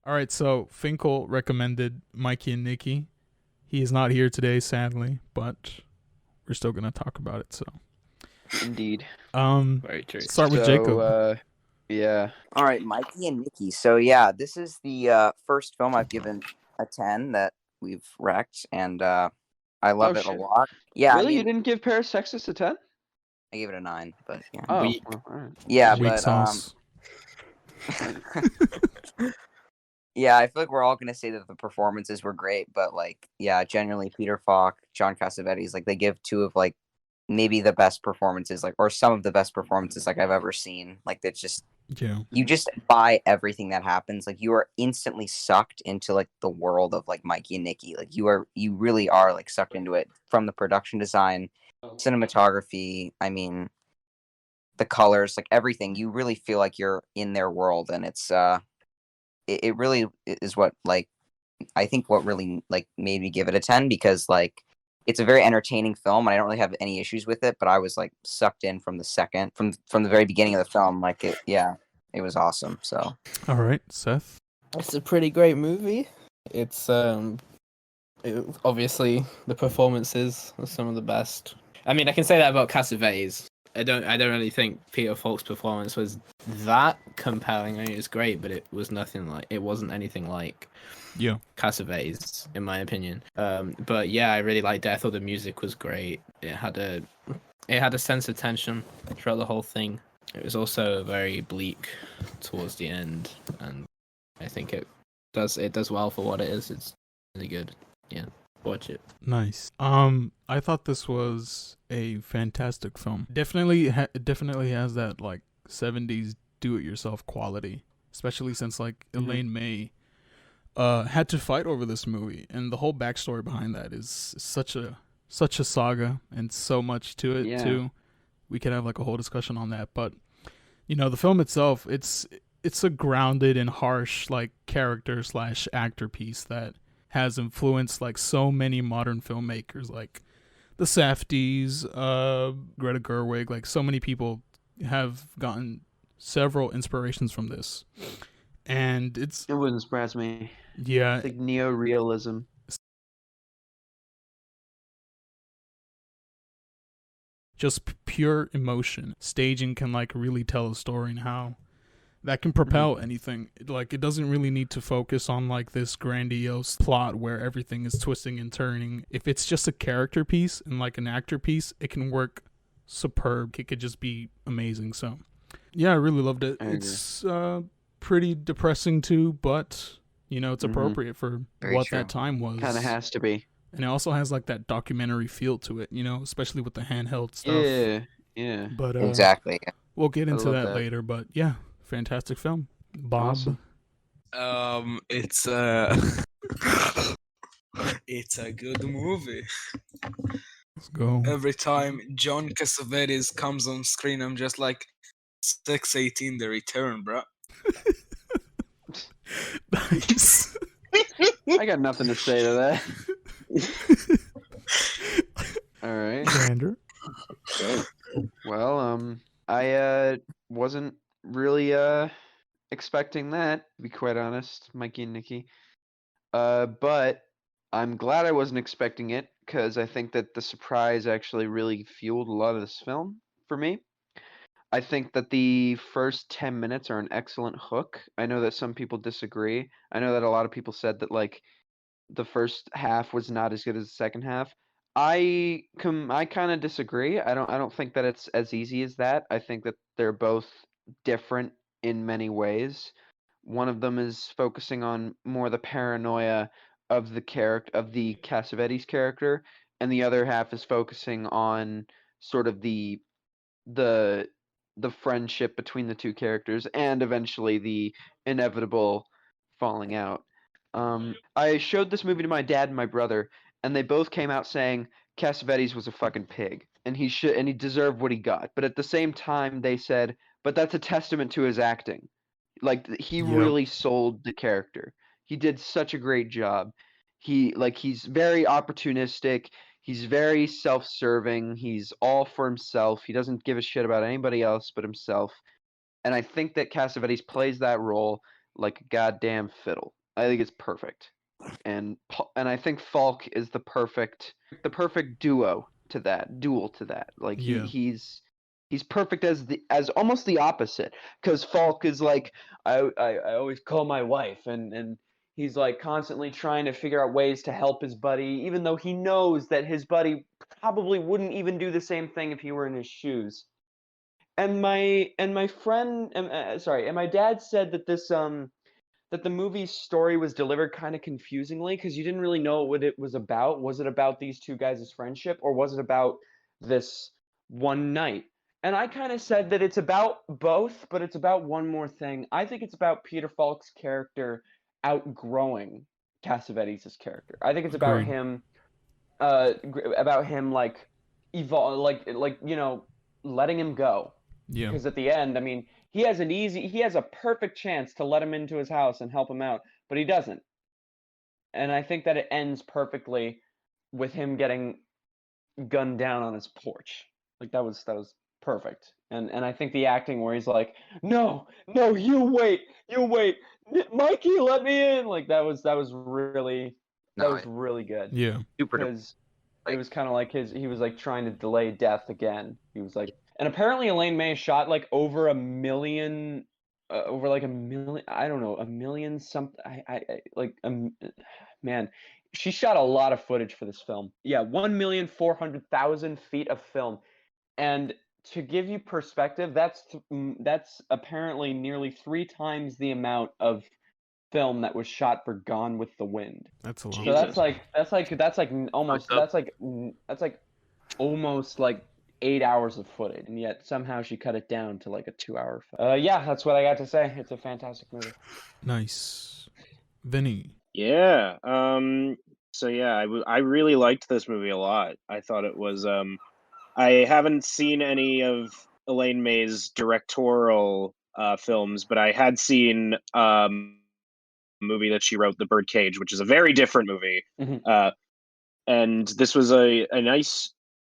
All right, so Finkle recommended Mikey and Nicky. He is not here today, sadly, but we're still gonna talk about it. So, Indeed. um, Very true. start with So, Jacob. yeah. All right, Mikey and Nicky. So yeah, this is the first film I've given a 10 that we've wrecked, and I love Oh, it a shit. lot. Yeah, I Really? You mean, didn't give Paris Sextus a 10? I gave it a 9, but yeah, Oh, Weak. well, all right. yeah, Weak but sauce. yeah, I feel like we're all gonna say that the performances were great, but like, yeah, genuinely, Peter Falk, John Cassavetes, like they give two of like maybe the best performances, like or some of the best performances like I've ever seen. Like that's just Yeah. you just buy everything that happens. Like you are instantly sucked into like the world of like Mikey and Nicky. Like you really are like sucked into it from the production design, cinematography. I mean, the colors, like everything. You really feel like you're in their world, and it really is what like I think what really like made me give it a 10 because like it's a very entertaining film and I don't really have any issues with it, but I was like sucked in from the second from the very beginning of the film. Like it, yeah, it was awesome. So All right, Seth. It's a pretty great movie. It's obviously the performances are some of the best. I mean, I can say that about Cassavetes. I don't really think Peter Falk's performance was that compelling. I mean, it was great, but it wasn't anything like Yeah. Cassavetes, in my opinion. But yeah, I really liked it. I thought the music was great. It had a sense of tension throughout the whole thing. It was also very bleak towards the end, and I think it does well for what it is. It's really good. Yeah, watch it. Nice. I thought this was a fantastic film. Definitely has that like 70s do-it-yourself quality, especially since like Elaine May had to fight over this movie, and the whole backstory behind that is such a saga and so much to it Yeah. too. We could have like a whole discussion on that, but the film itself, it's a grounded and harsh like character slash actor piece that has influenced like so many modern filmmakers, like the Safdies, Greta Gerwig. Like so many people have gotten several inspirations from this, and it's It wouldn't surprise me. yeah, It's like neo-realism. just pure emotion. Staging can like really tell a story and how that can propel anything. Like it doesn't really need to focus on like this grandiose plot where everything is twisting and turning. If it's just a character piece and like an actor piece, it can work superb. It could just be amazing. So yeah, I really loved it. I agree. It's pretty depressing too, but it's appropriate for Very what true. that time was. Kind of has to be. And it also has like that documentary feel to it, especially with the handheld stuff. Yeah, yeah. But exactly. Yeah. we'll get into love that that. later. But yeah, fantastic film. Bob. Awesome. It's it's a good movie. Let's go. Every time John Cassavetes comes on screen, I'm just like 618 The Return, bro. Nice. I got nothing to say to that. All right. Xander. Well, I wasn't really expecting that, to be quite honest, Mikey and Nicky. But I'm glad I wasn't expecting it because I think that the surprise actually really fueled a lot of this film for me. I think that the first 10 minutes are an excellent hook. I know that some people disagree. I know that a lot of people said that like the first half was not as good as the second half. I kind of disagree. I don't think that it's as easy as that. I think that they're both different in many ways. One of them is focusing on more the paranoia of the Cassavetes character, and the other half is focusing on sort of the the friendship between the two characters and eventually the inevitable falling out. I showed this movie to my dad and my brother, and they both came out saying Cassavetes was a fucking pig, and he deserved what he got. But at the same time, they said, but that's a testament to his acting. Like he Yep. really sold the character. He did such a great job. He's very opportunistic. He's very self-serving. He's all for himself. He doesn't give a shit about anybody else but himself. And I think that Cassavetes plays that role like a goddamn fiddle. I think it's perfect, and I think Falk is the perfect duo to that duel to that. Like Yeah. he's perfect as almost the opposite, because Falk is like I always call my wife, and he's like constantly trying to figure out ways to help his buddy, even though he knows that his buddy probably wouldn't even do the same thing if he were in his shoes. And my friend, and my dad said that that the movie's story was delivered kind of confusingly, because you didn't really know what it was about. Was it about these two guys' friendship, or was it about this one night? And I kind of said that it's about both, but it's about one more thing. I think it's about Peter Falk's character outgrowing Cassavetes' character. I think it's Agreed. about him like evolve, like letting him go, Yeah. because at the end, I mean, he has a perfect chance to let him into his house and help him out, but he doesn't. And I think that it ends perfectly with him getting gunned down on his porch. Like that was perfect. And I think the acting where he's like, "No, no, you wait, Mikey, let me in." Like that was really good, Yeah. Super. because it was kind of like he was like trying to delay death again. He was like, and apparently Elaine May shot like over a million, over like a million, I don't know, a million something. I like man, she shot a lot of footage for this film. Yeah, 1,400,000 feet of film, and to give you perspective, that's apparently nearly 3 times the amount of film that was shot for Gone with the Wind. That's a lot. So Jesus. that's like almost like 8 hours of footage, and yet somehow she cut it down to like a 2 hour film. Yeah, that's what I got to say. It's a fantastic movie. Nice. Vinny. Yeah. So yeah, I really liked this movie a lot. I thought it was I haven't seen any of Elaine May's directorial films, but I had seen a movie that she wrote, The Birdcage, which is a very different movie. Mhm. And this was a nice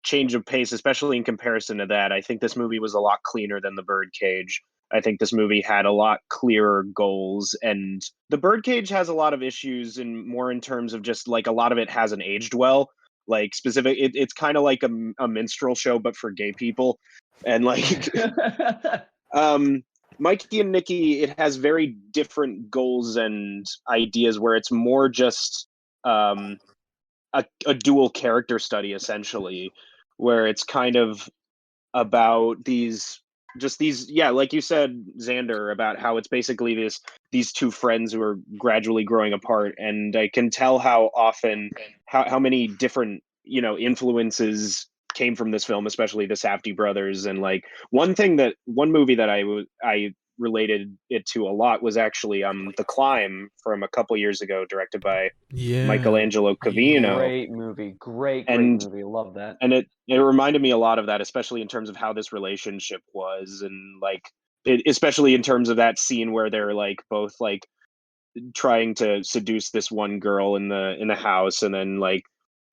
change of pace, especially in comparison to that. I think this movie was a lot cleaner than The Birdcage. I think this movie had a lot clearer goals, and The Birdcage has a lot of issues, and more in terms of just like a lot of it hasn't aged well. Like specific, it's kind of like a minstrel show, but for gay people, and like Mikey and Nicky, it has very different goals and ideas where it's more just a dual character study essentially, where it's kind of about these yeah, like you said, Xander, about how it's basically these two friends who are gradually growing apart, and I can tell how often how many different influences came from this film, especially the Safdie brothers. And like one movie that I related it to a lot was actually The Climb from a couple years ago, directed by Yeah. Michelangelo Covino. Great movie, great And movie. Love that. and it reminded me a lot of that, especially in terms of how this relationship was, and like especially in terms of that scene where they're like both like trying to seduce this one girl in the house, and then like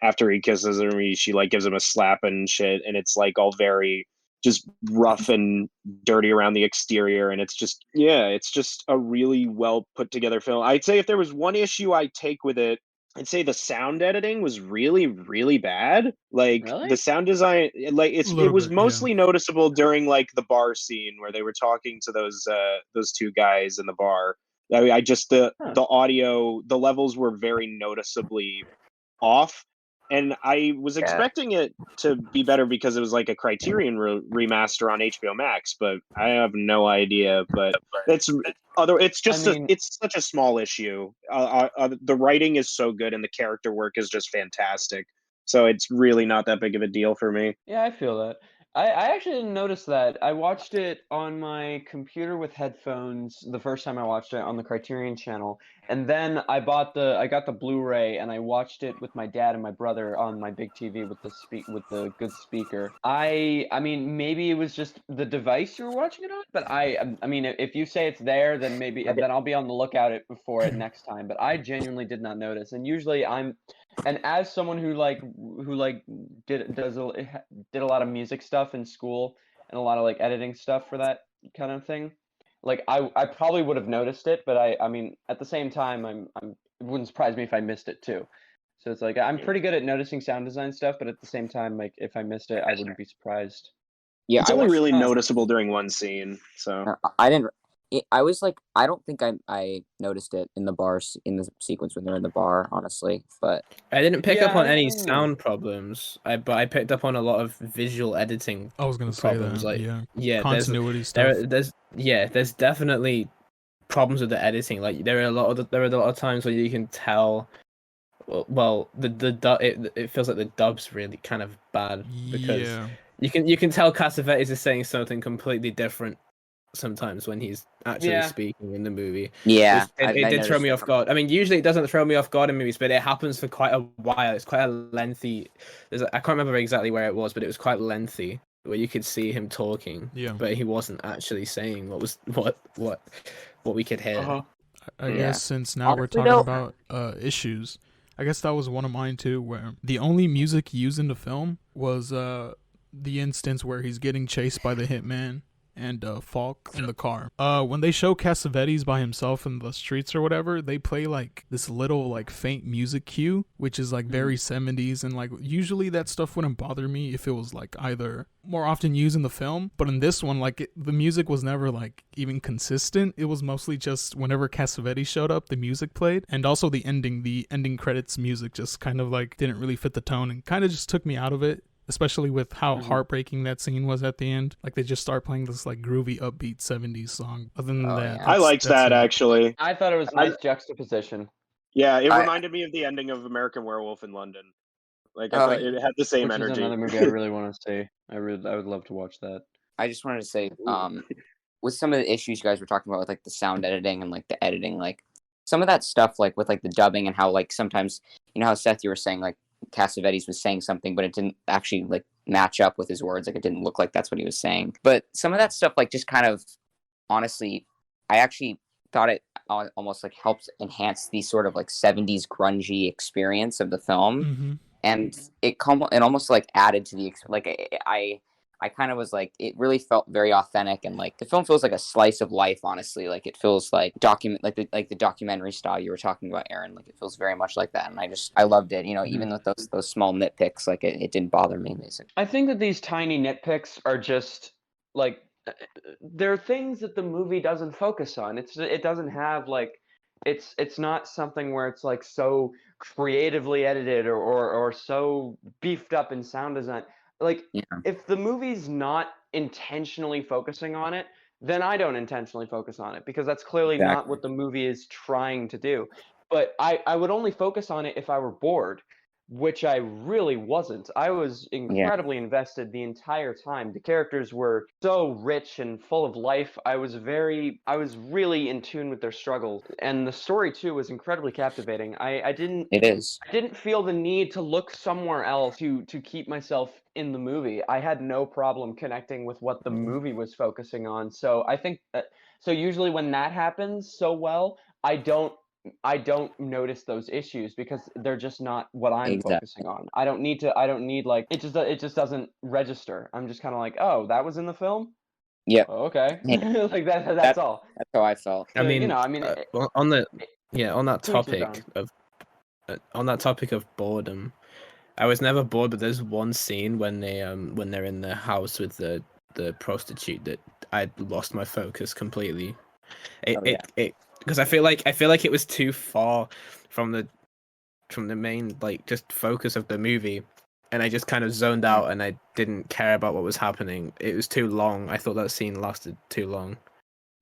after he kisses her, she like gives him a slap and shit, and it's like all very just rough and dirty around the exterior, and it's just a really well put together film. I'd say if there was one issue I take with it, I'd say the sound editing was really, really bad. Like Really? the sound design, like it Little was bit, yeah. mostly noticeable during like the bar scene where they were talking to those two guys in the bar. I just the audio, the levels were very noticeably off, and I was Yeah. expecting it to be better because it was like a Criterion remaster on HBO Max, but I have no idea. But it's just it's such a small issue. The writing is so good, and the character work is just fantastic. So it's really not that big of a deal for me. Yeah, I feel that. I actually didn't notice that. I watched it on my computer with headphones the first time I watched it on the Criterion channel, and then I got the Blu-ray and I watched it with my dad and my brother on my big TV with the good speaker. I mean, maybe it was just the device you were watching it on, but I mean, if you say it's there, then maybe then I'll be on the lookout for it next time. But I genuinely did not notice, and usually and as someone who did a lot of music stuff in school and a lot of like editing stuff for that kind of thing, Like I probably would have noticed it, but I mean at the same time it wouldn't surprise me if I missed it too. So it's like I'm pretty good at noticing sound design stuff, but at the same time, like if I missed it, I wouldn't be surprised. Yeah, It's I only watched, really noticeable during one scene. So I didn't. I was like, I don't think I noticed it in the sequence when they're in the bar, honestly. But I didn't pick up Yeah, on any I don't know. sound problems. But I picked up on a lot of visual editing I was gonna say problems. that. Like, Yeah. yeah, Continuity stuff. there's definitely problems with the editing. Like there are a lot of times where you can tell. Well, it feels like the dub's really kind of bad because Yeah. you can tell Cassavetes is saying something completely different sometimes when he's actually speaking in the movie. yeah, It did throw noticed me that off from- guard. I mean, usually it doesn't throw me off guard in movies, but it happens for quite a while. It's quite a lengthy. I can't remember exactly where it was, but it was quite lengthy where you could see him talking. Yeah. But he wasn't actually saying what we could hear. Uh-huh. I Yeah. guess since now we're Honestly, talking though- about issues, I guess that was one of mine too, where the only music used in the film was the instance where he's getting chased by the hitman and Falk in the car. When they show Cassavetes by himself in the streets or whatever, they play like this little like faint music cue, which is like very 70s, and like usually that stuff wouldn't bother me if it was like either more often used in the film, but in this one, like the music was never like even consistent. It was mostly just whenever Cassavetes showed up, the music played, and also the ending credits music just kind of like didn't really fit the tone and kind of just took me out of it. Especially with how heartbreaking that scene was at the end. Like, they just start playing this, like, groovy, upbeat 70s song. Other than that... yeah. I liked that, actually. I thought it was a nice juxtaposition. Yeah, it reminded me of the ending of American Werewolf in London. Like, I thought it had the same Which is energy. another movie I really want to see. I would love to watch that. I just wanted to say, with some of the issues you guys were talking about with like the sound editing and like the editing, like some of that stuff, like with like the dubbing and how like sometimes, you know how Seth, you were saying like Cassavetes was saying something, but it didn't actually like match up with his words. Like it didn't look like that's what he was saying. But some of that stuff, like just kind of, honestly, I actually thought it almost like helped enhance the sort of like 70s grungy experience of the film. And it almost like added to the like I kind of was like, it really felt very authentic, and like the film feels like a slice of life, honestly. Like it feels like the documentary style you were talking about, Aaron. Like it feels very much like that, and I loved it. You know, even with those small nitpicks, like it didn't bother me, basically. I think that these tiny nitpicks are just like they're things that the movie doesn't focus on. It doesn't have like it's not something where it's like so creatively edited or so beefed up in sound design. Like if the movie's not intentionally focusing on it, then I don't intentionally focus on it because that's clearly not what the movie is trying to do. But I would only focus on it if I were bored, which I really wasn't. I was incredibly invested the entire time. The characters were so rich and full of life. I was really in tune with their struggles, and the story too was incredibly captivating. I didn't feel the need to look somewhere else to keep myself in the movie. I had no problem connecting with what the movie was focusing on. So I think so usually when that happens so well, I don't notice those issues because they're just not what I'm focusing on. I don't need like it just doesn't register. I'm just kind of like, "Oh, that was in the film?" Yeah. Oh, okay. Like that's all. That's how I felt. So, I mean, on that topic of boredom, I was never bored, but there's one scene when they're in the house with the prostitute that I lost my focus completely. Because I feel like it was too far from the main like just focus of the movie, and I just kind of zoned out and I didn't care about what was happening. It was too long. I thought that scene lasted too long.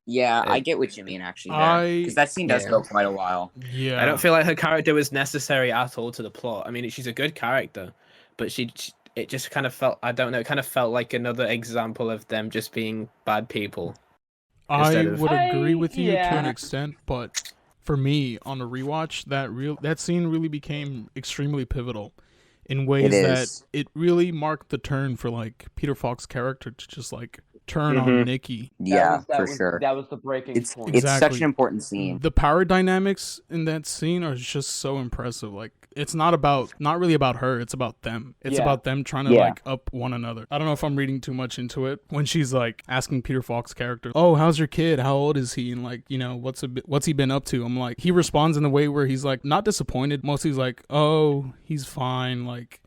Yeah, I get what you mean actually, because that scene does go quite a while. Yeah, I don't feel like her character was necessary at all to the plot. I mean, she's a good character, but it just kind of felt, I don't know, it kind of felt like another example of them just being bad people. I would agree with you to an extent, but for me, on a rewatch, that scene really became extremely pivotal in ways that is. it really marked the turn for like Peter Falk's character to just like turn on Mhm. Nikki. Yeah, for sure. That was the breaking It's point. it's such Exactly. an important scene. The power dynamics in that scene are just so impressive. Like it's not really about her, it's about them. It's Yeah. about them trying to Yeah. like up one another. I don't know if I'm reading too much into it when she's like asking Peter Falk's character, "Oh, how's your kid? How old is he?" and like, you know, what's he been up to? I'm like, he responds in a way where he's like not disappointed. Mostly he's like, "Oh, he's fine." Like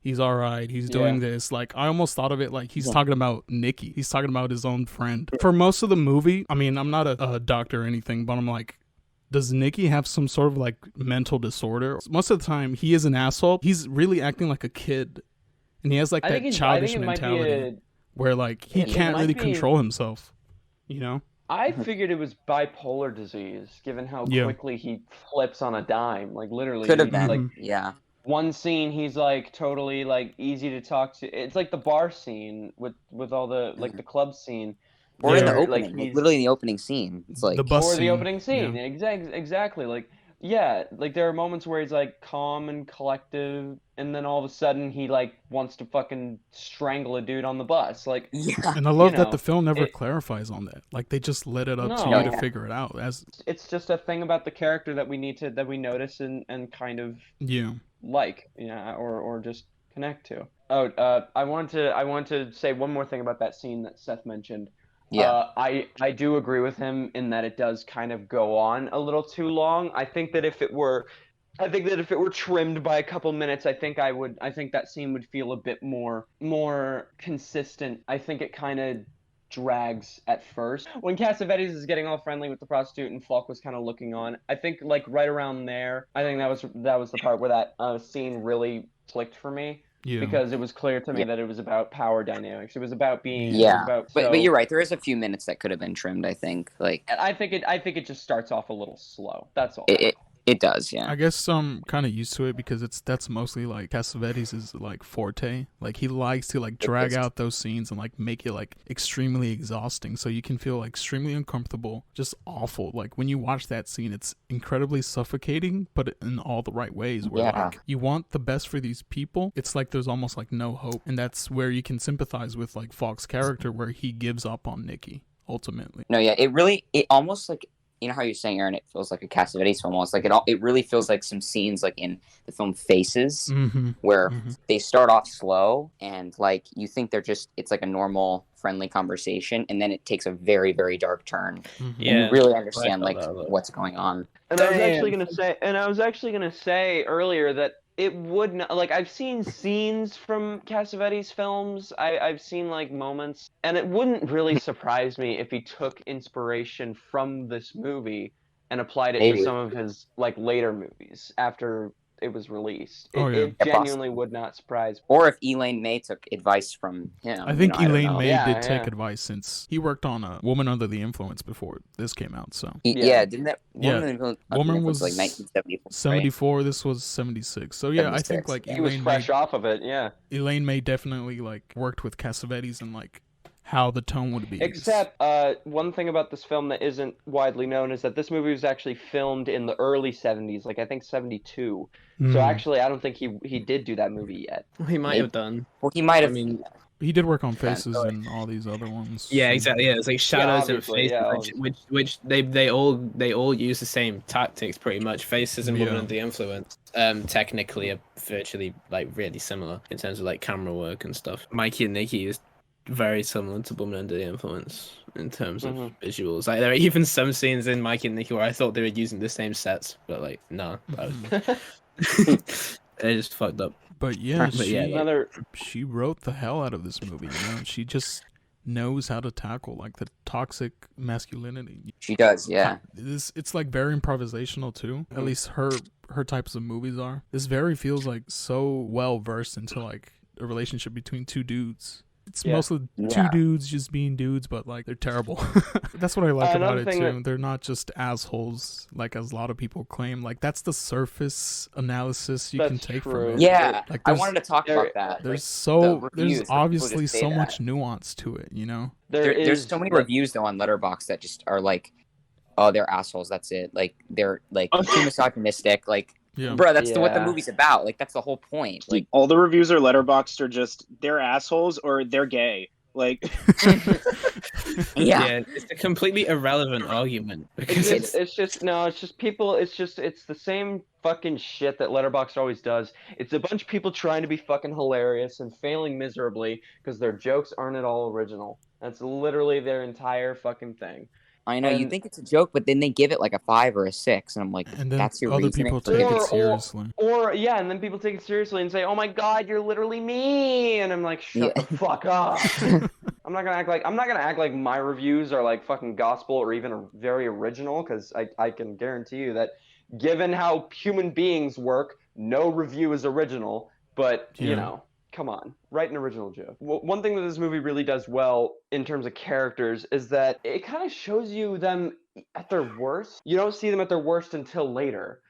he's all right. He's doing this. Like, I almost thought of it like he's talking about Nikki. He's talking about his own friend. For most of the movie, I mean, I'm not a doctor or anything, but I'm like, does Nikki have some sort of like mental disorder? Most of the time, he is an asshole. He's really acting like a kid. And he has like that childish mentality where like he can't really control himself. You know? I figured it was bipolar disease, given how quickly he flips on a dime. Like literally, Could have he's, been. like, Yeah. one scene he's like totally like easy to talk to. It's like the bar scene with all the like the club scene, Or in the Yeah. opening, like, like, he's literally in the opening scene. It's like The bus or the scene. opening scene. Yeah. Exactly. Like yeah, like there are moments where he's like calm and collective, and then all of a sudden he like wants to fucking strangle a dude on the bus. Like yeah. And I love that know, the film never it- clarifies on that. Like they just let it up to No. you to Yeah. figure it out. As it's just a thing about the character that we notice and kind of yeah. like, or just connect to. I wanted to say one more thing about that scene that Seth mentioned. Yeah. I do agree with him in that it does kind of go on a little too long. I think that if it were trimmed by a couple minutes, I think that scene would feel a bit more consistent. I think it kind of drags at first. When Cassavetes is getting all friendly with the prostitute and Falk was kind of looking on, I think like right around there, I think that was the part where that scene really clicked for me. Yeah. Because it was clear to me that it was about power dynamics. It was about being. Yeah. It was about, But you're right. There is a few minutes that could have been trimmed. I think. Like I think it just starts off a little slow. That's all. it does. Yeah. I guess I'm kind of used to it because that's mostly like Cassavetes' like forte. Like he likes to like drag out those scenes and like make it like extremely exhausting, so you can feel like extremely uncomfortable, just awful. Like when you watch that scene, it's incredibly suffocating, but in all the right ways. Where like you want the best for these people, it's like there's almost like no hope, and that's where you can sympathize with like Falk's character, where he gives up on Nikki ultimately. No, yeah. It almost like. You know how you're saying, Aaron, it feels like a Cassavetes film almost. Like it really feels like some scenes like in the film Faces, where they start off slow and like you think it's like a normal friendly conversation, and then it takes a very, very dark turn. And you really understand like what's going on. And I was actually gonna say earlier that it would not, like, I've seen scenes from Cassavetes films. I've seen like moments, and it wouldn't really surprise me if he took inspiration from this movie and applied it to some of his like later movies after it was released. It genuinely would not surprise me. Or if Elaine May took advice from him. I think Elaine May Yeah, did take advice, since he worked on a Woman Under the Influence before this came out. So didn't that Woman was like 1974? 74. Right? This was 76. So yeah, 76. I think like He was fresh off of it. Yeah. Elaine May definitely like worked with Cassavetes and like how the tone would be. Except one thing about this film that isn't widely known is that this movie was actually filmed in the early 70s, like I think 72. So actually, I don't think he did do that movie yet. He might have done. Well, he might have. I mean, he did work on Faces and all these other ones. yeah, exactly. Yeah, it's like Shadows and Faces, which they all use the same tactics pretty much. Faces and Woman Under the Influence, technically are virtually like really similar in terms of like camera work and stuff. Mikey and Nicky is very similar to Woman Under the Influence in terms of visuals. Like there are even some scenes in Mikey and Nicky where I thought they were using the same sets, but like no, they just fucked up. But yeah, she wrote the hell out of this movie. You know, she just knows how to tackle like the toxic masculinity. She does, yeah. It's like very improvisational too. At least her types of movies are. This very feels like so well versed into like a relationship between two dudes. It's mostly two dudes just being dudes, but like they're terrible. That's what I like about it too. They're not just assholes like as a lot of people claim. Like that's the surface analysis you can take from it. Yeah, like I wanted to talk about that. There's there's obviously so much nuance to it, you know. There's so many reviews though on Letterboxd that just are like, oh, they're assholes. That's it. Like they're like too misogynistic. Like Yeah. Bro, that's what the Yeah. movie's about. Like, that's the whole point. Like, all the reviews are letterboxed are just they're assholes or they're gay. Like, yeah. It's a completely irrelevant argument because It's the same fucking shit that Letterboxd always does. It's a bunch of people trying to be fucking hilarious and failing miserably because their jokes aren't at all original. That's literally their entire fucking thing. I know, you And- think it's a joke, but then they give it like a 5 or a 6, and I'm like, And then that's your other reasoning people for take it? it Or- seriously. Or yeah, and then people take it seriously and say, "Oh my God, you're literally me," and I'm like, "Shut Yeah. the fuck up." I'm not gonna act like my reviews are like fucking gospel or even very original, because I can guarantee you that, given how human beings work, no review is original. But you Yeah. know, come on, write an original joke. One thing that this movie really does well in terms of characters is that it kind of shows you them at their worst. You don't see them at their worst until later.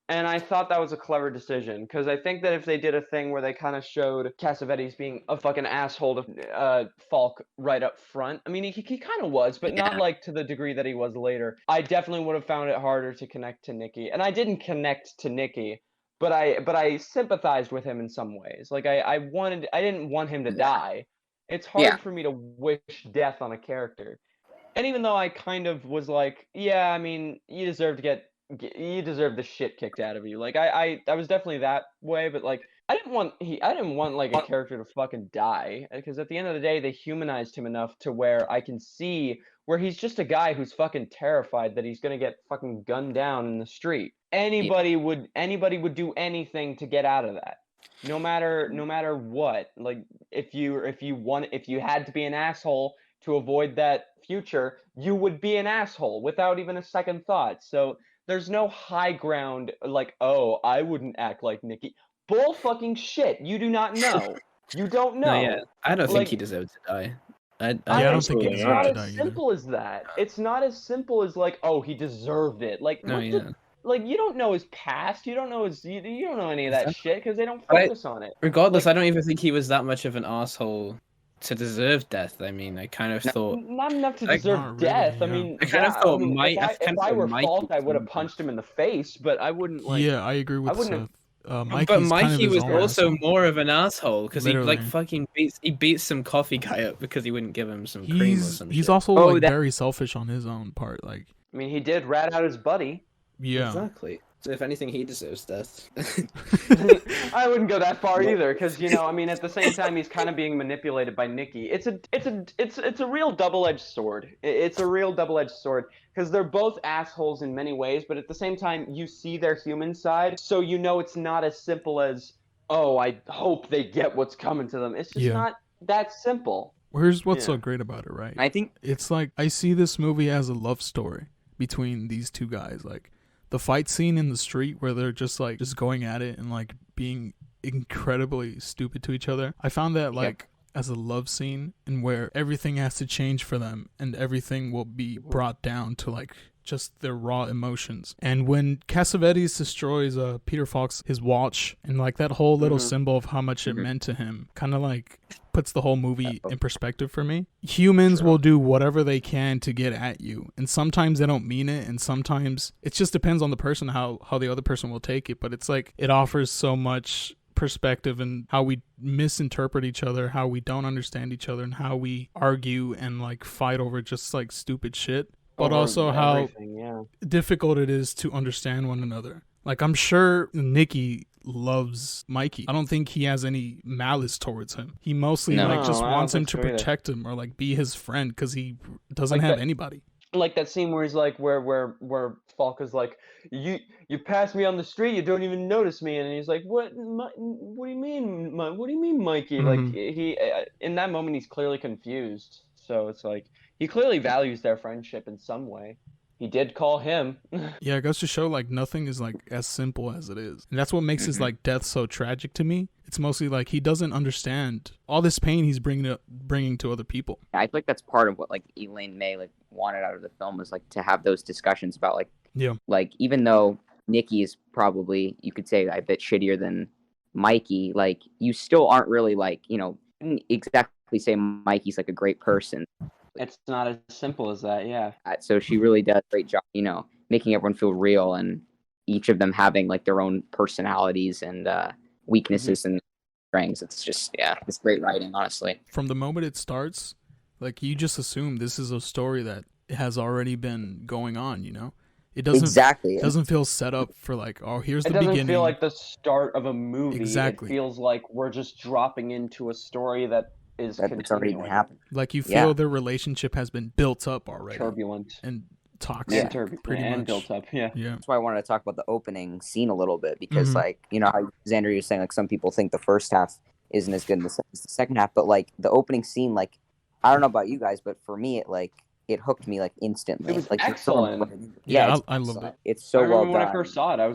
And I thought that was a clever decision, because I think that if they did a thing where they kind of showed Cassavetes being a fucking asshole to Falk right up front, I mean, he kind of was, but not like to the degree that he was later. I definitely would have found it harder to connect to Nicky. And I didn't connect to Nicky, but I sympathized with him in some ways. Like, I didn't want him to die. It's hard Yeah. for me to wish death on a character. And even though I kind of was like, yeah, I mean, you deserve the shit kicked out of you. Like, I was definitely that way, but like, I didn't want like a character to fucking die, because at the end of the day, they humanized him enough to where I can see where he's just a guy who's fucking terrified that he's gonna get fucking gunned down in the street. Anybody would do anything to get out of that. No matter what. Like, if you had to be an asshole to avoid that future, you would be an asshole without even a second thought. So there's no high ground like, oh, I wouldn't act like Nicky. Bull fucking shit. You do not know. You don't know. no, yeah, I don't think Like- he deserved to die. Yeah, I don't think he Absolutely It's deserved not to as die either. simple as that. It's not as simple as like, oh, he deserved it. Like, No, what yeah. the, like, you don't know his past. You don't know you don't know any of that shit, because they don't But focus on it. Regardless, I don't even think he was that much of an asshole to deserve death. I mean, I kind of thought Not enough to Like, deserve not really, death. I yeah. mean, I kind of yeah, thought I mean, if I were Mikey Falk, I would have was- punched him in the face, but I wouldn't like. Yeah, I agree with wouldn't Seth. have- Mikey's but kind of Mikey his was own also asshole. more of an asshole because he like Literally. fucking beats some coffee guy up because he wouldn't give him some cream or some He's shit. also Oh, like that- very selfish on his own part. Like, I mean, he did rat out his buddy. yeah. Exactly. So if anything, he deserves death. I wouldn't go that far either, because I mean, at the same time, he's kind of being manipulated by Nicky. It's a real double-edged sword. It's a real double-edged sword, because they're both assholes in many ways, but at the same time, you see their human side, so it's not as simple as, oh, I hope they get what's coming to them. It's just Yeah. not that simple. Here's what's so Yeah. great about it, right? I think It's like I see this movie as a love story between these two guys. Like the fight scene in the street where they're just going at it and like being incredibly stupid to each other. I found that like as a love scene, and where everything has to change for them and everything will be brought down to like just their raw emotions. And when Cassavetes destroys Peter Falk's his watch, and like that whole little symbol of how much it meant to him kind of like puts the whole movie in perspective for me. Humans will do whatever they can to get at you, and sometimes they don't mean it, and sometimes it just depends on the person how the other person will take it. But it's like it offers so much perspective and how we misinterpret each other, how we don't understand each other, and how we argue and like fight over just like stupid shit. But Over also how everything, yeah. difficult it is to understand one another. Like, I'm sure Nicky loves Mikey. I don't think he has any malice towards him. He mostly No. like just No, I don't wants him think to so either. protect him or like be his friend, because he doesn't Like have that- anybody. Like that scene where he's like, where Falk is like, you pass me on the street, you don't even notice me, and he's like, what do you mean, what do you mean, Mikey? Like Mhm. he in that moment he's clearly confused. So it's like he clearly values their friendship in some way. He did call him. Yeah, it goes to show like nothing is like as simple as it is, and that's what makes his like death so tragic to me. It's mostly like he doesn't understand all this pain he's bringing to other people. I feel like that's part of what like Elaine May like wanted out of the film, was like to have those discussions about like Yeah. like even though Nicky is probably, you could say, a bit shittier than Mikey, like you still aren't really like, wouldn't exactly say Mikey's like a great person. It's not as simple as that, yeah. So she really does a great job, making everyone feel real and each of them having like their own personalities and weaknesses and strengths. It's just it's great writing, honestly. From the moment it starts, like you just assume this is a story that has already been going on. You know, it doesn't feel set up for like, oh, here's the beginning. It doesn't feel like the start of a movie. Exactly. It feels like we're just dropping into a story that is That's already been happening. Like you feel their relationship has been built up already. Turbulent. And toxic. And turbulent. Pretty and much. built up, yeah. That's why I wanted to talk about the opening scene a little bit, because like, you know, how Xander, you're saying like some people think the first half isn't as good as the second half, but like the opening scene, like, I don't know about you guys, but for me, it hooked me like instantly. It was like excellent. I loved it. It's so well done. When I first saw it, I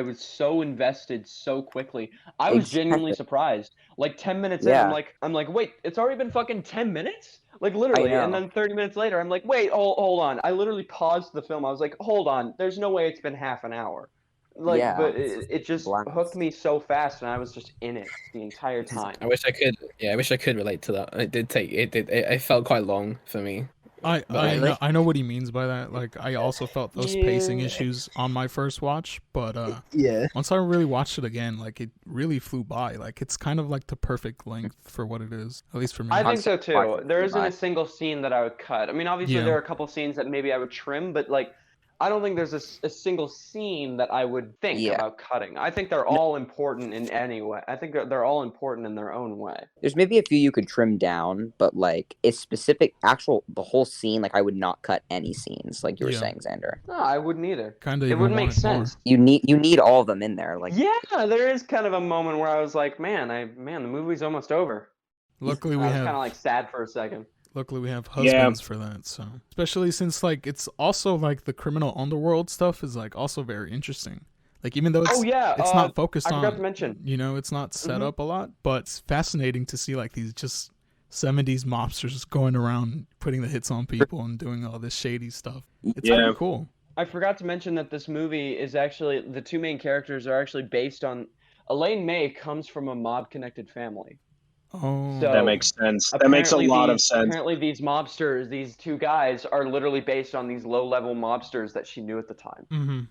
was so invested so quickly. I was genuinely surprised. Like 10 minutes in, I'm like, wait, it's already been fucking 10 minutes? Like literally. And then 30 minutes later, I'm like, wait, hold on. I literally paused the film. I was like, hold on. There's no way it's been half an hour. Like, but it just hooked me so fast, and I was just in it the entire time. I wish I could relate to that. It felt quite long for me. I know what he means by that. Like, I also felt those pacing issues on my first watch, but once I really watched it again, like, it really flew by. Like, it's kind of like the perfect length for what it is, at least for me. I think so too. There isn't a single scene that I would cut. I mean, obviously there are a couple scenes that maybe I would trim, but like, I don't think there's a single scene that I would think about cutting. I think they're all important in any way. I think they're all important in their own way. There's maybe a few you could trim down, but like a specific the whole scene, like I would not cut any scenes, like you were saying, Xander. No, I wouldn't either. It wouldn't make sense. You need all of them in there. Like there is kind of a moment where I was like, man, the movie's almost over. Luckily, I was kind of like sad for a second. Luckily, we have husbands for that, so especially since like it's also like the criminal underworld stuff is like also very interesting. Like even though it's not focused on. I forgot to mention. You know, it's not set up a lot, but it's fascinating to see like these just 70s mobsters going around putting the hits on people and doing all this shady stuff. It's pretty cool. I forgot to mention that this movie is actually the two main characters are actually based on. Elaine May comes from a mob-connected family. Oh, so that makes sense. That makes a lot of sense. Apparently, these mobsters, these two guys, are literally based on these low-level mobsters that she knew at the time.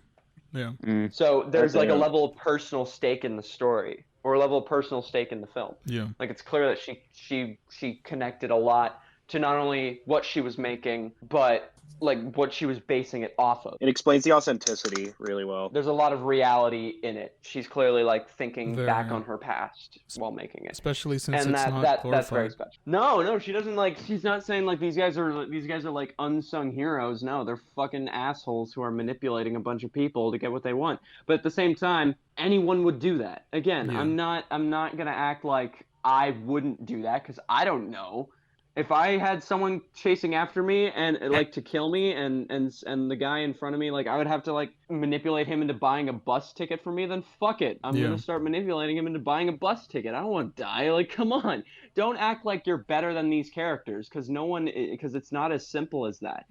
Yeah. So there's like a level of personal stake in the story, or a level of personal stake in the film. Yeah. Like it's clear that she connected a lot to not only what she was making, but like what she was basing it off of. It explains the authenticity really well. There's a lot of reality in it. She's clearly like thinking back on her past while making it. Especially since and it's not glorified. That's very special. No, she doesn't like. She's not saying like these guys are like unsung heroes. No, they're fucking assholes who are manipulating a bunch of people to get what they want. But at the same time, anyone would do that. Again, I'm not gonna act like I wouldn't do that because I don't know. If I had someone chasing after me and like to kill me and the guy in front of me, like I would have to like manipulate him into buying a bus ticket for me, then fuck it. I'm going to start manipulating him into buying a bus ticket. I don't want to die. Like, come on. Don't act like you're better than these characters because it's not as simple as that.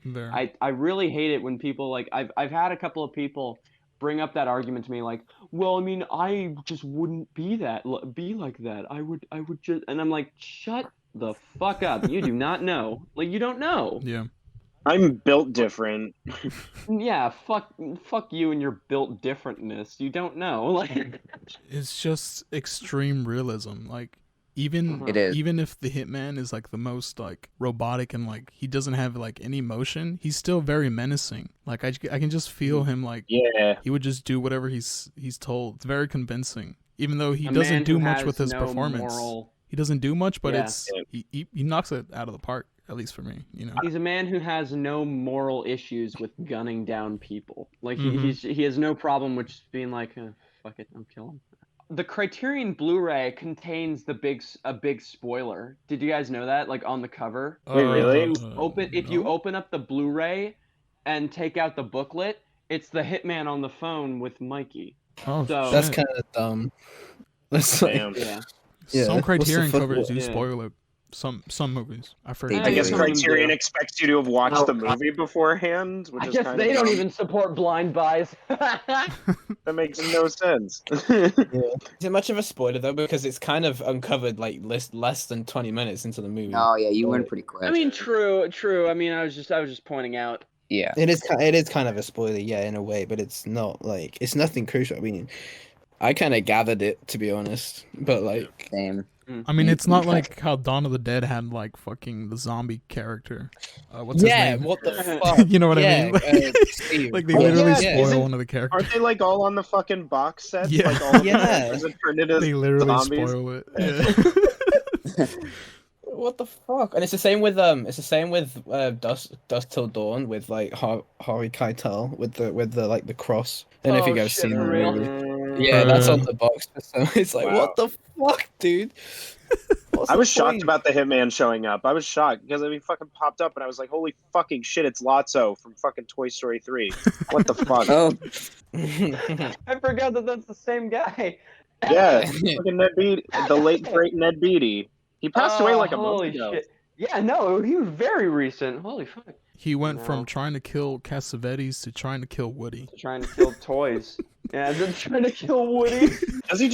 I really hate it when people like, I've had a couple of people bring up that argument to me like, well, I mean, I just wouldn't be like that. I would just, and I'm like, shut the fuck up. You do not know. Like, you don't know. Yeah. I'm built different. Yeah, fuck you and your built differentness. You don't know. Like, it's just extreme realism. Like, even if the hitman is like the most like robotic and like he doesn't have like any emotion, he's still very menacing. Like I can just feel him like he would just do whatever he's told. It's very convincing. Even though he doesn't do much with his performance. He doesn't do much, but he knocks it out of the park, at least for me, you know. He's a man who has no moral issues with gunning down people. Like he has no problem with just being like, fuck it, I'll kill him. The Criterion Blu-ray contains a big spoiler. Did you guys know that? Like on the cover. Wait, really? If you open up the Blu-ray and take out the booklet, it's the hitman on the phone with Mikey. Oh, so that's kind of dumb. That's like, some Criterion covers do spoil it. Some movies. I guess Criterion expects you to have watched the movie beforehand. Which I guess they don't even support blind buys. That makes no sense. Is it much of a spoiler though? Because it's kind of uncovered like less than 20 minutes into the movie. Oh yeah, you went pretty quick. I mean, true. I mean, I was just pointing out. Yeah. It is kind of a spoiler, yeah, in a way, but it's not like it's nothing crucial. I mean, I kind of gathered it, to be honest, but like, Same. I mean, You- it's not you- like how Dawn of the Dead had like fucking the zombie character. What's his yeah, name? what the fuck? You know what I Yeah, mean? Steve. Like they Oh, literally yeah, spoil isn't- one of the characters. Aren't they like all on the fucking box sets? Yeah. Like all of the Yeah. characters are turned into They literally zombies. spoil it. Yeah. What the fuck? And it's the same with Dust Till Dawn with like Harvey Keitel with the like the cross. I don't know if you Oh, guys shit, seen for that real? movie. Yeah, that's on the box. So it's like, Wow. what the fuck, dude? What's I the was shocked point? about the Hitman showing up. I was shocked because he fucking popped up and I was like, holy fucking shit, it's Lotso from fucking Toy Story 3. What the fuck? Oh, I forgot that that's the same guy. Yeah, fucking Ned Beatty, the late great Ned Beatty. He passed away like a month holy ago. shit. Yeah, no, he was very recent. Holy fuck. He went Wow. from trying to kill Cassavetes to trying to kill Woody. Trying to kill toys. Yeah, then trying to kill Woody. Does he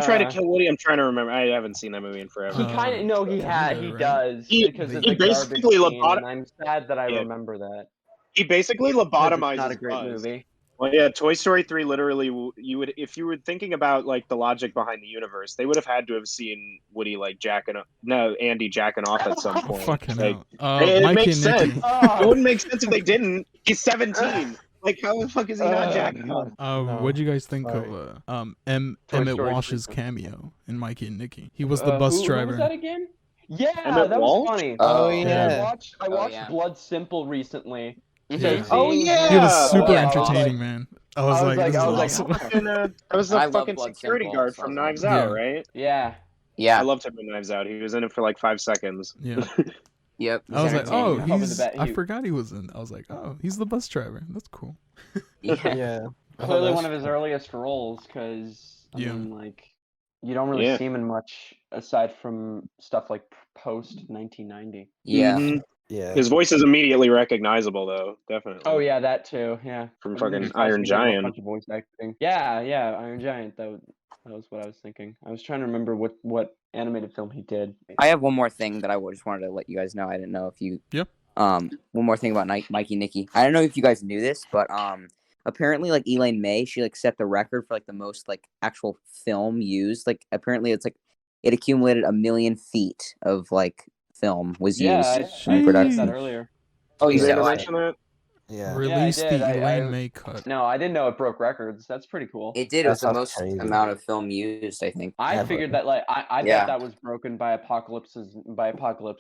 try to Uh, kill Woody? I'm trying to remember. I haven't seen that movie in forever. He kind of no, he right? does He- because he it's a basically garbage scene, loboto- and I'm sad that I Yeah. remember that. He basically 'Cause lobotomizes it's not a great Buzz. movie. Well, yeah, Toy Story 3 literally, you would, if you were thinking about like the logic behind the universe, they would have had to have seen Woody like Andy jacking off at some point. Fucking Like, hell. it Mikey makes and Nicky. sense. It Oh, wouldn't make sense if they didn't. He's 17. Like, how the fuck is he not jacking off? No, What'd you guys think sorry. of Toy Emmett Story Walsh's 3. cameo in Mikey and Nicky? He was the bus who driver. was that again? Yeah, Emmett that Walsh? was funny. Oh, yeah. I watched yeah. Blood Simple recently. Yeah. So Oh, seeing yeah. He was super I was entertaining, like- man. I was like, this is awesome. I was the I love fucking Blood security Simple, guard so from I was Knives like- Out, Yeah. right? Yeah. I yeah. loved him in Knives Out. He was in it for like 5 seconds. Yeah. Yep. I was like, entertaining. oh, Probably the he's. bet I he- forgot he was in. I was like, oh, he's the bus driver. That's cool. Yeah. Yeah. Clearly one of his earliest roles, because I Yeah. mean, like, you don't really Yeah. see him in much aside from stuff like post 1990. Yeah. Mhm. Yeah. His voice is immediately recognizable, though. Definitely. Oh yeah, that too. Yeah. From I mean, fucking he's Iron constantly doing a Giant. bunch of voice acting. Yeah, yeah, Iron Giant. That was what I was thinking. I was trying to remember what animated film he did. I have one more thing that I just wanted to let you guys know. I didn't know if you. Yep. One more thing about Mikey and Nicky. I don't know if you guys knew this, but apparently like Elaine May, she like set the record for like the most like actual film used. Like apparently it's like it accumulated 1 million feet of like film was Yeah, used I in said production. that earlier. Oh, you Did said they oh, I- mention that? Yeah. Release did. the Elaine I- May cut. No, I didn't know it broke records. That's pretty cool. It did. It was That the sounds most crazy. amount of film used, I think. I Yeah, figured that like I Yeah. bet that was broken by Apocalypse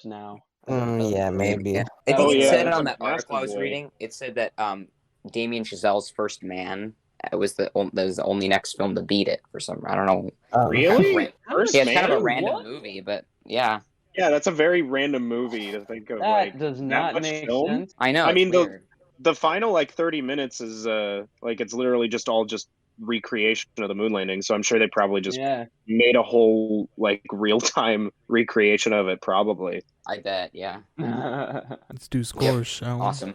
Now. Yeah, maybe. Yeah. I Oh, think it yeah, said it that's on a that article I was massive reading. It said that Damien Chazelle's First Man was the only next film to beat it for some. I don't know. Really? Ran- First Yeah, it's kind of a Man? random What? movie, but yeah, Yeah, that's a very random movie to think of. That like does that not much make film? sense. I know. I it's mean, weird. The final like 30 minutes is like it's literally just all just recreation of the moon landing. So I'm sure they probably just Yeah. made a whole like real time recreation of it. Probably. I bet. Yeah, Let's do scores, shall we? awesome.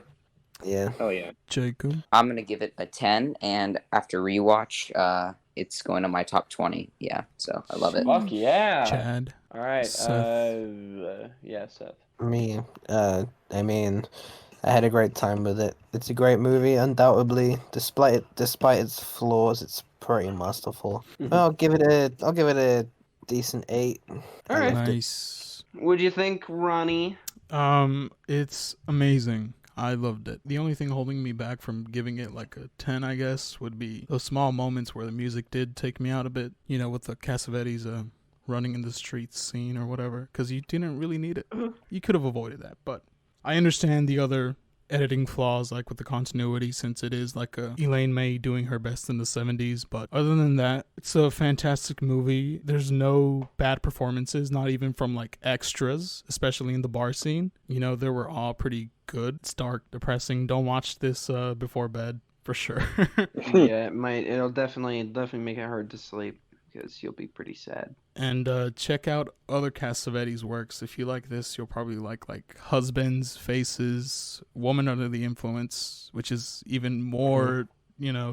Yeah. Oh yeah. Jacob. I'm gonna give it a 10, and after rewatch, it's going to my top 20. Yeah, so I love it. Fuck yeah. Chad. All right. Seth. Yeah, Seth. Me. I mean, I had a great time with it. It's a great movie, undoubtedly. Despite its flaws, it's pretty masterful. I'll give it a decent 8. All right. Nice. What'd you think, Ronnie? It's amazing. I loved it. The only thing holding me back from giving it like a 10, I guess, would be those small moments where the music did take me out a bit. You know, with the Cassavetes running in the streets scene or whatever, because you didn't really need it. You could have avoided that, but I understand the other editing flaws, like with the continuity, since it is like a Elaine May doing her best in the 70s. But other than that, it's a fantastic movie. There's no bad performances, not even from like extras, especially in the bar scene. You know, they were all pretty good. It's dark, depressing. Don't watch this before bed for sure. Yeah, it'll definitely make it hard to sleep because you'll be pretty sad. And check out other Cassavetes works. If you like this, you'll probably like Husbands, Faces, Woman Under the Influence, which is even more,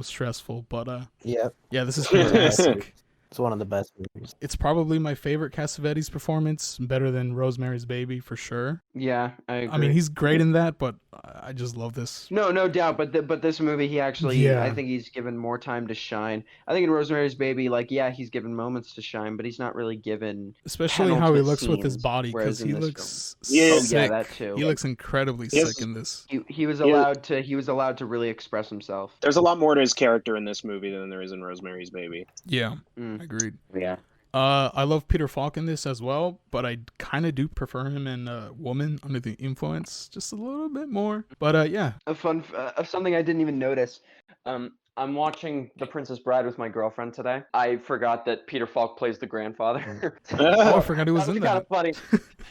stressful. But Yep. yeah, this is fantastic. It's one of the best movies. It's probably my favorite Cassavetes performance, better than Rosemary's Baby for sure. Yeah, I agree. I mean, he's great in that, but I just love this. No doubt, but this movie, he actually, Yeah. I think he's given more time to shine. I think in Rosemary's Baby, like, yeah, he's given moments to shine, but he's not really given. Especially how he penultimate looks with his scenes, body, whereas because he in this looks Yeah. Oh, sick. yeah, that too. He looks incredibly Yes. sick in this. He was Yeah. allowed to really express himself. There's a lot more to his character in this movie than there is in Rosemary's Baby. Yeah, Mm. agreed. Yeah. I love Peter Falk in this as well, but I kind of do prefer him in Woman Under the Influence just a little bit more. But yeah. Something I didn't even notice. I'm watching The Princess Bride with my girlfriend today. I forgot that Peter Falk plays the grandfather. Oh, I forgot he was That would in be kind that. of funny.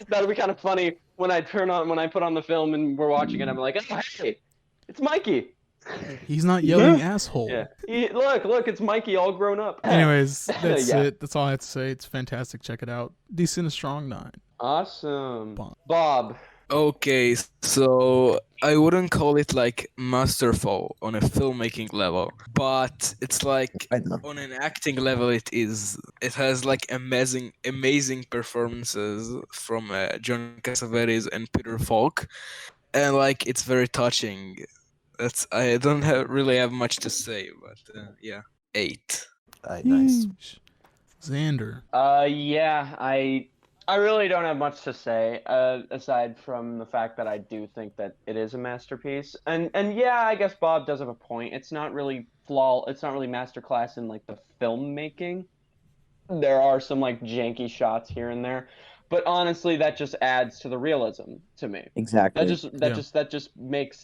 That would be kind of funny when I put on the film and we're watching it. I'm like, oh, hey, it's Mikey. He's not yelling asshole. Yeah. Look, it's Mikey all grown up. Anyways, that's Yeah. it. That's all I have to say. It's fantastic. Check it out. Decent and strong 9. Awesome. Bomb. Bob. Okay, so I wouldn't call it like masterful on a filmmaking level, but it's like on an acting level it is. It has like amazing performances from John Cassavetes and Peter Falk, and like it's very touching. I don't really have much to say, but yeah, 8. Nice. Yeesh. Xander. Yeah, I really don't have much to say, aside from the fact that I do think that it is a masterpiece. And yeah, I guess Bob does have a point. It's not really masterclass in like the filmmaking. There are some like janky shots here and there, but honestly, that just adds to the realism to me. Exactly. That just makes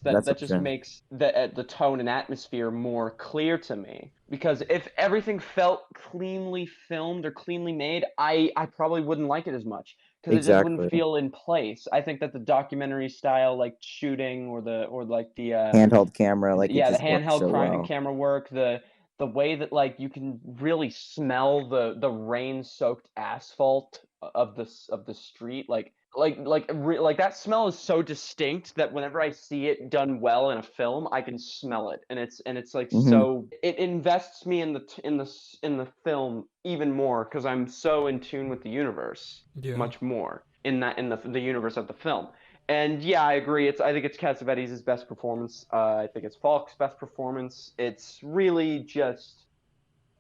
the tone and atmosphere more clear to me. Because if everything felt cleanly filmed or cleanly made, I probably wouldn't like it as much, because it just wouldn't Exactly. feel in place. I think that the documentary style, like shooting or the handheld camera, like it yeah, the just works handheld so well. camera work, the way that like you can really smell the rain-soaked asphalt of the street, like that smell is so distinct that whenever I see it done well in a film, I can smell it, and it's like Mhm. so it invests me in the film even more, because I'm so in tune with the universe, Yeah. much more in the universe of the film. And yeah, I agree. I think it's Cassavetes' best performance. I think it's Falk's best performance. It's really just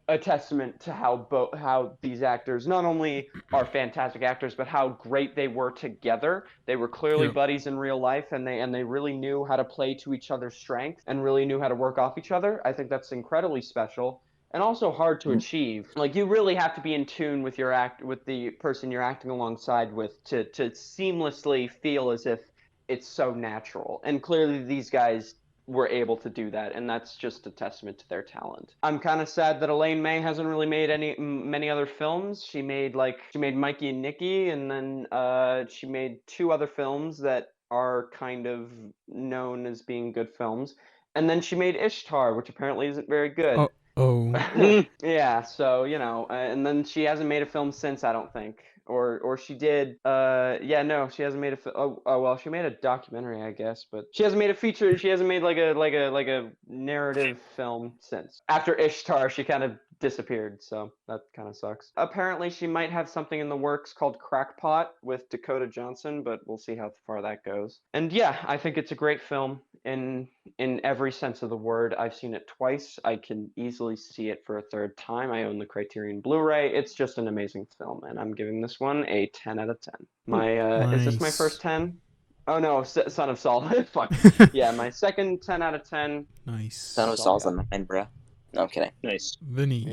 a testament to how these actors not only are fantastic actors, but how great they were together. They were clearly Yeah. buddies in real life, and they really knew how to play to each other's strengths and really knew how to work off each other. I think that's incredibly special. And also hard to achieve. Like, you really have to be in tune with with the person you're acting alongside with to seamlessly feel as if it's so natural. And clearly these guys were able to do that, and that's just a testament to their talent. I'm kind of sad that Elaine May hasn't really made many other films. She made Mikey and Nicky, and then she made 2 other films that are kind of known as being good films. And then she made Ishtar, which apparently isn't very good. Oh. Yeah, so and then she hasn't made a film since, I don't think, or she did. Yeah, no, she hasn't made a. Oh, well, she made a documentary, I guess, but she hasn't made a feature. She hasn't made like a narrative film since. After Ishtar, she kind of disappeared, so that kind of sucks. Apparently, she might have something in the works called Crackpot with Dakota Johnson, but we'll see how far that goes. And yeah, I think it's a great film in every sense of the word. I've seen it twice. I can easily see it for a 3rd time. I own the Criterion Blu-ray. It's just an amazing film, and I'm giving this one a 10 out of 10. Is this my Nice. first 10? Oh no, Son of Saul. Fuck. Yeah, my second 10 out of 10. Nice. Son of Saul's a 9, bro. No, I'm kidding. Nice. Vinny.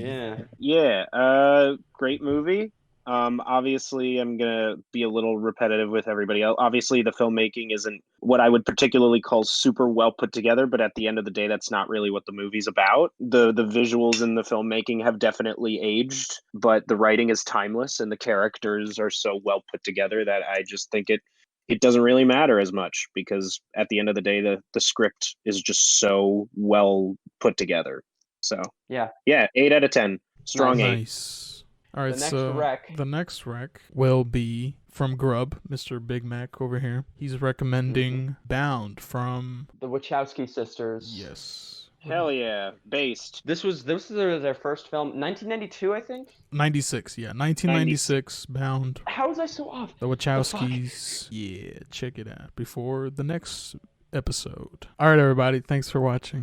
Yeah. Great movie. Obviously, I'm gonna be a little repetitive with everybody else. Obviously, the filmmaking isn't what I would particularly call super well put together, but at the end of the day, that's not really what the movie's about. The visuals in the filmmaking have definitely aged, but the writing is timeless, and the characters are so well put together that I just think it doesn't really matter as much, because at the end of the day, the script is just so well put together. So Yeah. 8 out of 10. Strong 8. Nice. All right, The next so rec. the next rec will be from Grub, Mr. Big Mac over here. He's recommending Bound from The Wachowski sisters. Yes. Hell yeah, based. This was their first film, 1992, I think. 96, yeah, 1996. Bound. How was I so off? The Wachowskis. Yeah, check it out before the next episode. All right, everybody. Thanks for watching.